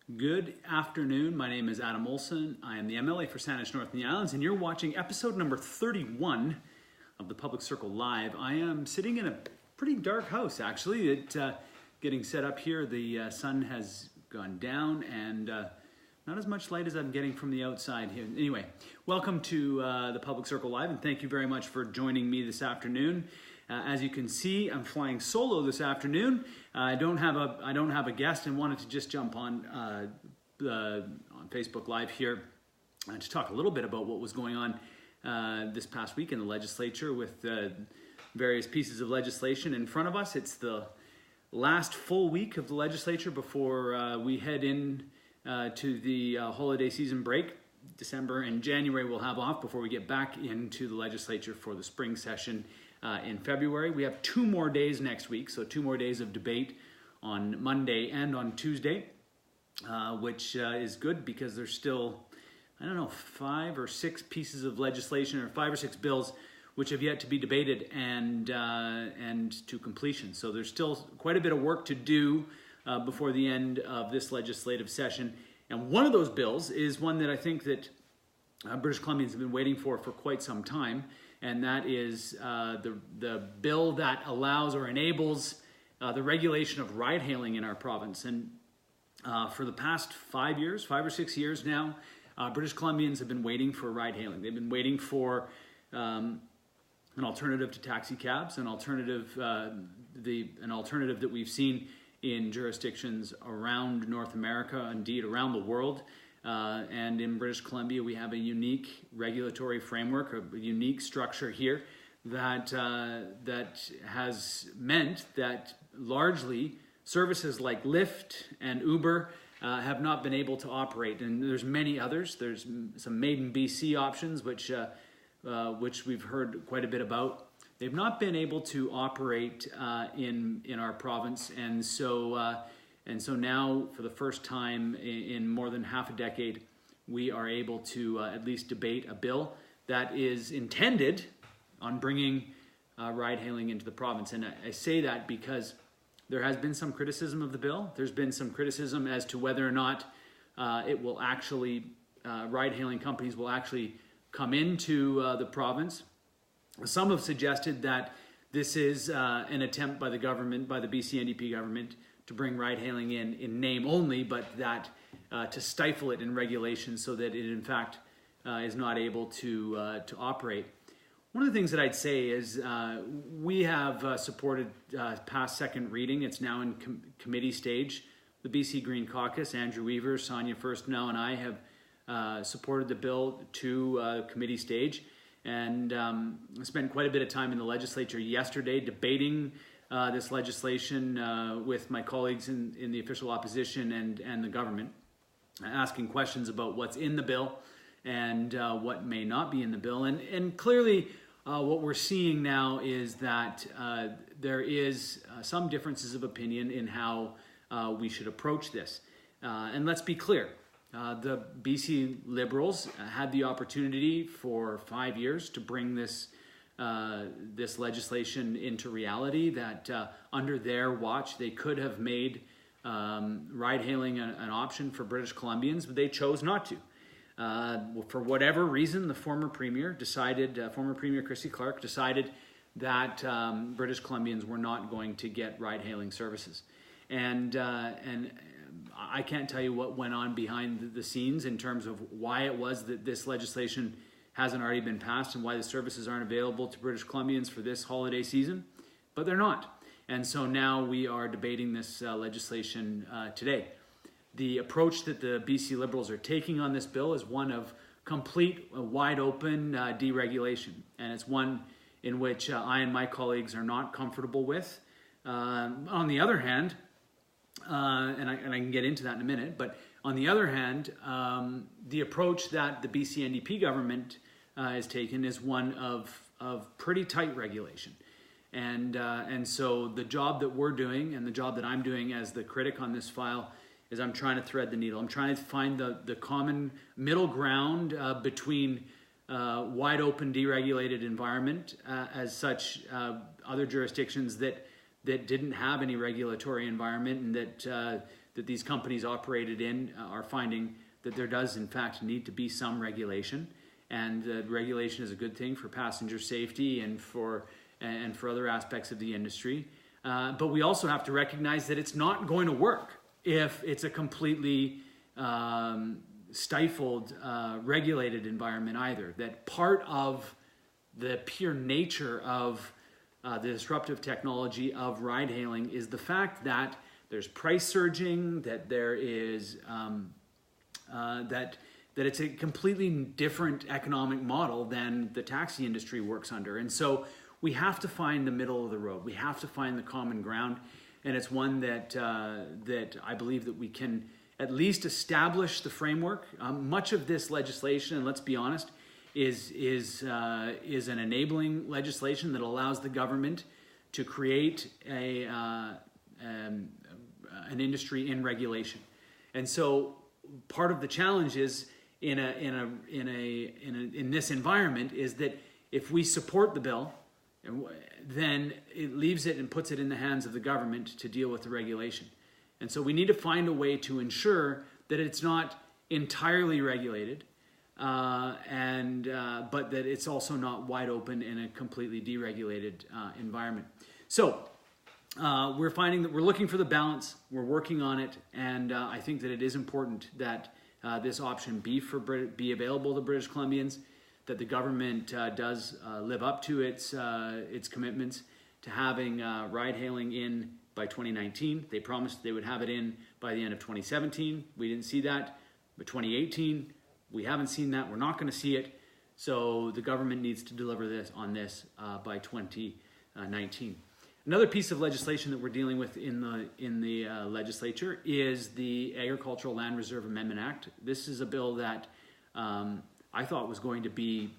Good afternoon. My name is Adam Olson. I am the MLA for Saanich North and the Islands, and you're watching episode number 31 of the Pubic Circle Live. I am sitting in a pretty dark house, actually. Getting set up here. The sun has gone down, and not as much light as I'm getting from the outside here. Anyway, welcome to the Pubic Circle Live, and thank you very much for joining me this afternoon. As you can see, I'm flying solo this afternoon. I don't have a guest, and wanted to just jump on Facebook Live here to talk a little bit about what was going on this past week in the legislature with various pieces of legislation in front of us. It's the last full week of the legislature before we head in to the holiday season break. December and January we'll have off before we get back into the legislature for the spring session in February. We have 2 more days next week, so 2 more days of debate on Monday and on Tuesday, which is good because there's still, 5 or 6 pieces of legislation or 5 or 6 bills which have yet to be debated and to completion. So there's still quite a bit of work to do before the end of this legislative session. And one of those bills is one that I think that British Columbians have been waiting for quite some time, and that is the bill that allows or enables the regulation of ride-hailing in our province. And for the past 5 or 6 years now, British Columbians have been waiting for ride-hailing. They've been waiting for an alternative to taxi cabs, an alternative that we've seen in jurisdictions around North America, indeed around the world. And in British Columbia, we have a unique regulatory framework, a unique structure here that has meant that largely services like Lyft and Uber have not been able to operate. And there's many others. There's some Made in BC options, which we've heard quite a bit about. They've not been able to operate in our province, and so now, for the first time in more than half a decade, we are able to at least debate a bill that is intended on bringing ride-hailing into the province. And I say that because there has been some criticism of the bill. There's been some criticism as to whether or not it will actually ride-hailing companies will actually come into the province. Some have suggested that this is an attempt by the government, by the BC NDP government, to bring ride-hailing in name only, but that to stifle it in regulation so that it in fact is not able to operate. One of the things that I'd say is we have supported past second reading. It's now in committee stage. The BC Green Caucus, Andrew Weaver, Sonia Firstnow, and I have supported the bill to committee stage. And I spent quite a bit of time in the legislature yesterday debating this legislation with my colleagues in the official opposition and the government, asking questions about what's in the bill and what may not be in the bill. And clearly what we're seeing now is that there is some differences of opinion in how we should approach this. And let's be clear. The BC Liberals had the opportunity for 5 years to bring this legislation into reality, that under their watch they could have made ride-hailing an option for British Columbians, but they chose not to. For whatever reason, the former Premier Christy Clark decided that British Columbians were not going to get ride-hailing services. And I can't tell you what went on behind the scenes in terms of why it was that this legislation hasn't already been passed and why the services aren't available to British Columbians for this holiday season, but they're not. And so now we are debating this legislation today. The approach that the BC Liberals are taking on this bill is one of complete, wide open deregulation. And it's one in which I and my colleagues are not comfortable with. On the other hand, and I can get into that in a minute, but on the other hand, the approach that the BC NDP government has taken is one of pretty tight regulation. And so the job that we're doing and the job that I'm doing as the critic on this file is I'm trying to thread the needle. I'm trying to find the common middle ground between wide open deregulated environment as such other jurisdictions that didn't have any regulatory environment and that these companies operated in are finding that there does in fact need to be some regulation, and regulation is a good thing for passenger safety and for other aspects of the industry. But we also have to recognize that it's not going to work if it's a completely stifled, regulated environment either. That part of the pure nature of the disruptive technology of ride hailing is the fact that there's price surging, that there is that it's a completely different economic model than the taxi industry works under. And so we have to find the middle of the road. We have to find the common ground, and it's one that that I believe that we can at least establish the framework. Much of this legislation, and let's be honest, is an enabling legislation that allows the government to create an industry in regulation. And so part of the challenge is in this environment is that if we support the bill, then it leaves it and puts it in the hands of the government to deal with the regulation. And so we need to find a way to ensure that it's not entirely regulated, but that it's also not wide open in a completely deregulated environment. So we're finding that we're looking for the balance, we're working on it, and I think that it is important that this option be available to British Columbians, that the government does live up to its commitments to having ride-hailing in by 2019. They promised they would have it in by the end of 2017. We didn't see that. By 2018, we haven't seen that. We're not going to see it. So the government needs to deliver on this by 2019. Another piece of legislation that we're dealing with in the legislature is the Agricultural Land Reserve Amendment Act. This is a bill that I thought was going to be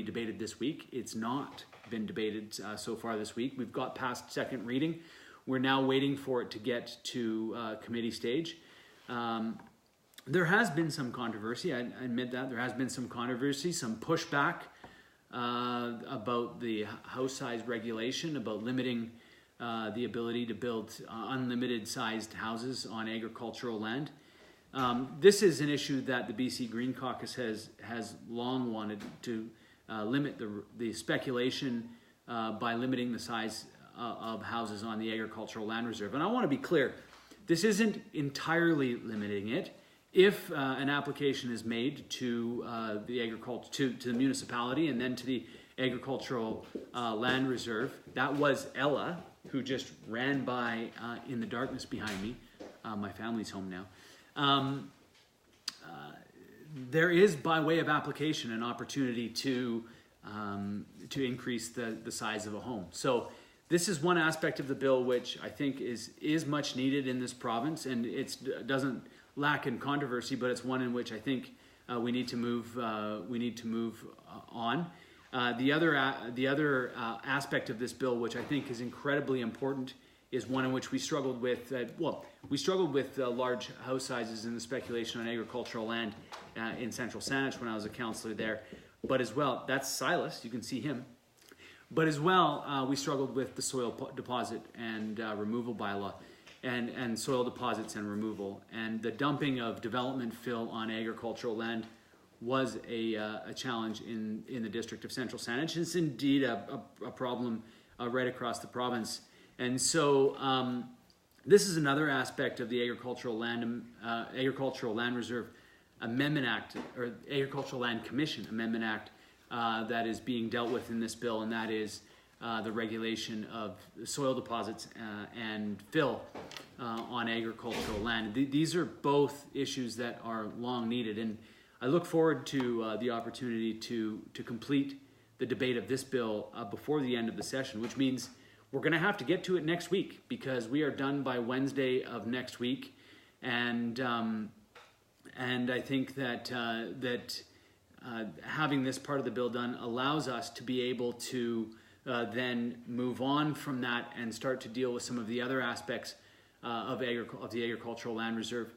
debated this week. It's not been debated so far this week. We've got past second reading. We're now waiting for it to get to committee stage. There has been some controversy. I admit that there has been some controversy, some pushback about the house size regulation, about limiting the ability to build unlimited sized houses on agricultural land. This is an issue that the BC Green Caucus has long wanted to limit the speculation by limiting the size of houses on the Agricultural Land Reserve. And I want to be clear, this isn't entirely limiting it. If an application is made to the municipality and then to the Agricultural Land Reserve, that was Ella, who just ran by in the darkness behind me. My family's home now. There is, by way of application, an opportunity to increase the size of a home. So this is one aspect of the bill which I think is much needed in this province, and it doesn't lack in controversy, but it's one in which I think we need to move. On. The other aspect of this bill, which I think is incredibly important, is one in which we struggled with. We struggled with large house sizes and the speculation on agricultural land in Central Saanich when I was a councillor there. But as well, that's Silas. You can see him. But as well, we struggled with the soil deposit and removal bylaw, and soil deposits and removal, and the dumping of development fill on agricultural land was a challenge in the district of Central Saanich. It's indeed a problem right across the province. And so this is another aspect of the Agricultural Land Reserve Amendment Act, or Agricultural Land Commission Amendment Act, that is being dealt with in this bill, and that is the regulation of soil deposits and fill on agricultural land. These are both issues that are long needed, and I look forward to the opportunity to complete the debate of this bill before the end of the session, which means we're going to have to get to it next week, because we are done by Wednesday of next week, and I think that having this part of the bill done allows us to be able to then move on from that and start to deal with some of the other aspects of the Agricultural Land Reserve.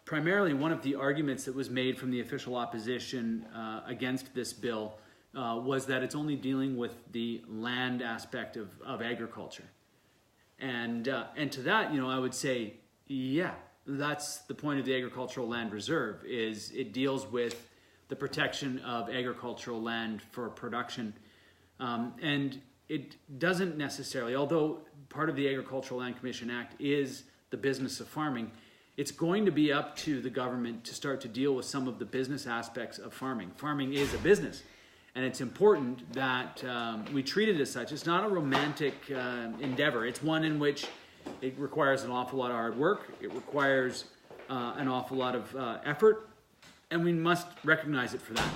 Primarily one of the arguments that was made from the official opposition against this bill was that it's only dealing with the land aspect of agriculture. And to that, I would say, Yeah, that's the point of the Agricultural Land Reserve, is it deals with the protection of agricultural land for production. And it doesn't necessarily, although part of the Agricultural Land Commission Act is the business of farming, it's going to be up to the government to start to deal with some of the business aspects of farming. Farming is a business, and it's important that we treat it as such. It's not a romantic endeavor. It's one in which it requires an awful lot of hard work. It requires an awful lot of effort, and we must recognize it for that.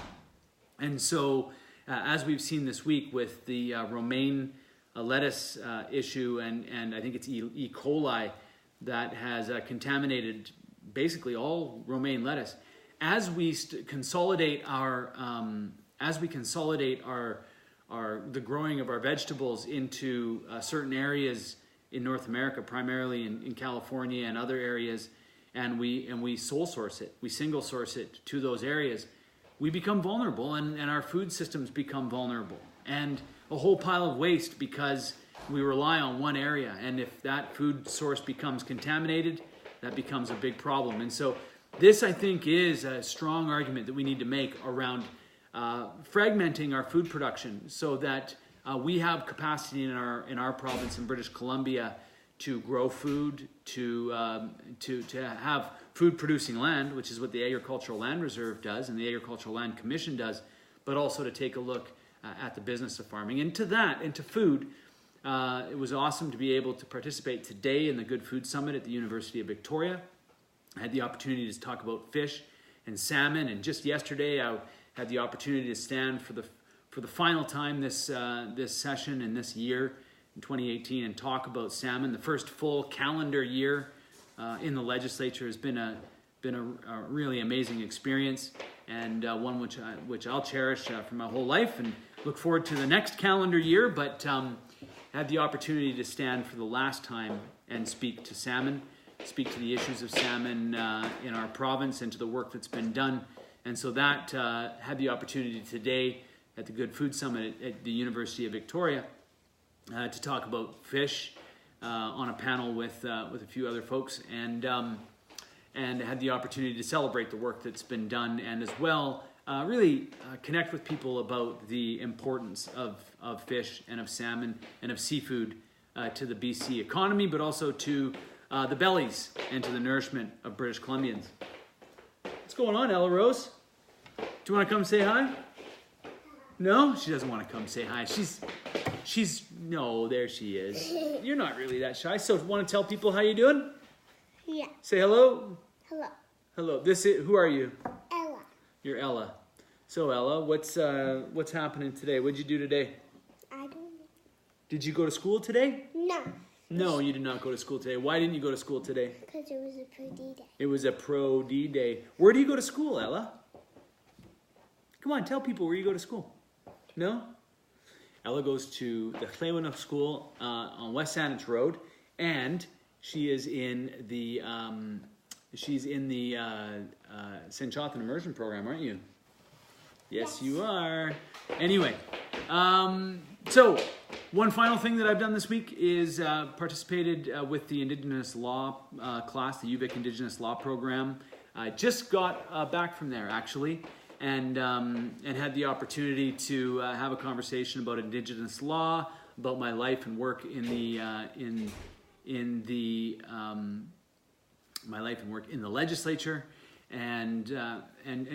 And so, as we've seen this week with the romaine lettuce issue, and I think it's E. coli that has contaminated basically all romaine lettuce, as we consolidate our the growing of our vegetables into certain areas in North America, primarily in California and other areas, and we sole source it, we single source it to those areas, we become vulnerable, and our food systems become vulnerable, and a whole pile of waste because we rely on one area. And if that food source becomes contaminated, that becomes a big problem. And so this, I think, is a strong argument that we need to make around fragmenting our food production so that we have capacity in our province in British Columbia to grow food, to have food producing land, which is what the Agricultural Land Reserve does and the Agricultural Land Commission does, but also to take a look at the business of farming. And to that, and to food, it was awesome to be able to participate today in the Good Food Summit at the University of Victoria. I had the opportunity to talk about fish and salmon, and just yesterday I had the opportunity to stand for the final time this session and this year in 2018 and talk about salmon. The first full calendar year in the legislature has been a really amazing experience, and one which I'll cherish for my whole life and look forward to the next calendar year. But had the opportunity to stand for the last time and speak to salmon, speak to the issues of salmon in our province and to the work that's been done. And so that had the opportunity today at the Good Food Summit at the University of Victoria to talk about fish on a panel with a few other folks, and had the opportunity to celebrate the work that's been done, and as well really connect with people about the importance of fish and of salmon and of seafood to the BC economy, but also to the bellies and to the nourishment of British Columbians. What's going on, Ella Rose? Do you want to come say hi? No? She doesn't want to come say hi. She's no, there she is. You're not really that shy. So want to tell people how you doing? Yeah. Say hello. Hello. Hello. Who are you? Ella. You're Ella. So Ella, what's happening today? What'd you do today? I don't know. Did you go to school today? No. No, you did not go to school today. Why didn't you go to school today? Because it was a Pro D day. It was a Pro D day. Where do you go to school, Ella? Come on, tell people where you go to school. No? Ella goes to the Clewinook School on West Saanich Road, and she is in the St. Jonathan Immersion Program, aren't you? Yes, you are. Anyway, so one final thing that I've done this week is participated with the Indigenous Law class, the UVic Indigenous Law program. I just got back from there, actually, and had the opportunity to have a conversation about Indigenous law, about my life and work in my life and work in the legislature, and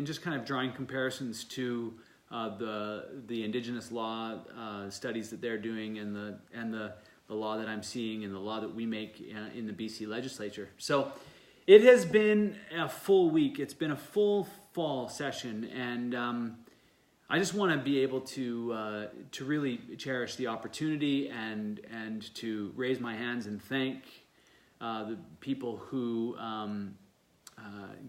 just kind of drawing comparisons to the Indigenous law studies that they're doing and the law that I'm seeing and the law that we make in the BC legislature. So it has been a full week. It's been a full fall session, and I just want to be able to really cherish the opportunity and to raise my hands and thank the people who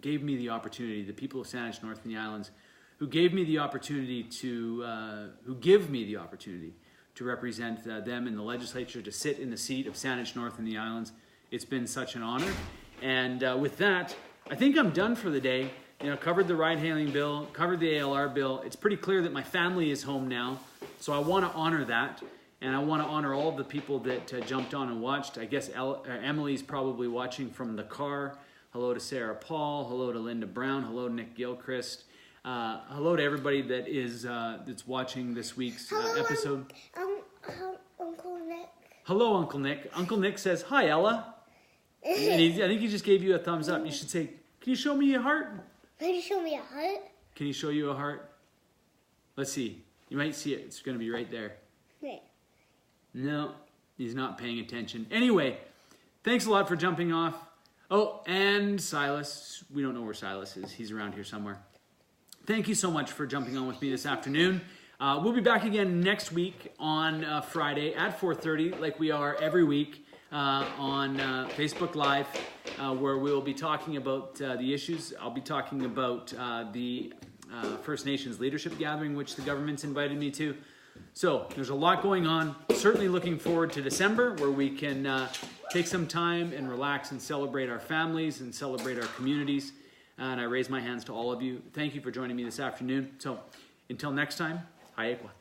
gave me the opportunity, the people of Saanich, North and the Islands, who gave me the opportunity who give me the opportunity to represent them in the legislature, to sit in the seat of Saanich, North and the Islands. It's been such an honor. And with that, I think I'm done for the day. Covered the ride-hailing bill, covered the ALR bill. It's pretty clear that my family is home now, so I want to honor that. And I want to honor all of the people that jumped on and watched. I guess Emily's probably watching from the car. Hello to Sarah Paul. Hello to Linda Brown. Hello to Nick Gilchrist. Hello to everybody that is that's watching this week's episode. Uncle Nick. Hello, Uncle Nick. Uncle Nick says, "Hi, Ella." And I think he just gave you a thumbs up. You should say, "Can you show me a heart?" Can you show me a heart? Can he show you a heart? Let's see. You might see it. It's going to be right there. Wait. No, he's not paying attention. Anyway, thanks a lot for jumping off. Oh, and Silas. We don't know where Silas is. He's around here somewhere. Thank you so much for jumping on with me this afternoon. We'll be back again next week on Friday at 4:30, like we are every week on Facebook Live, where we'll be talking about the issues. I'll be talking about the First Nations Leadership Gathering, which the government's invited me to. So there's a lot going on. Certainly looking forward to December, where we can take some time and relax and celebrate our families and celebrate our communities. And I raise my hands to all of you. Thank you for joining me this afternoon. So until next time, Hayekwa.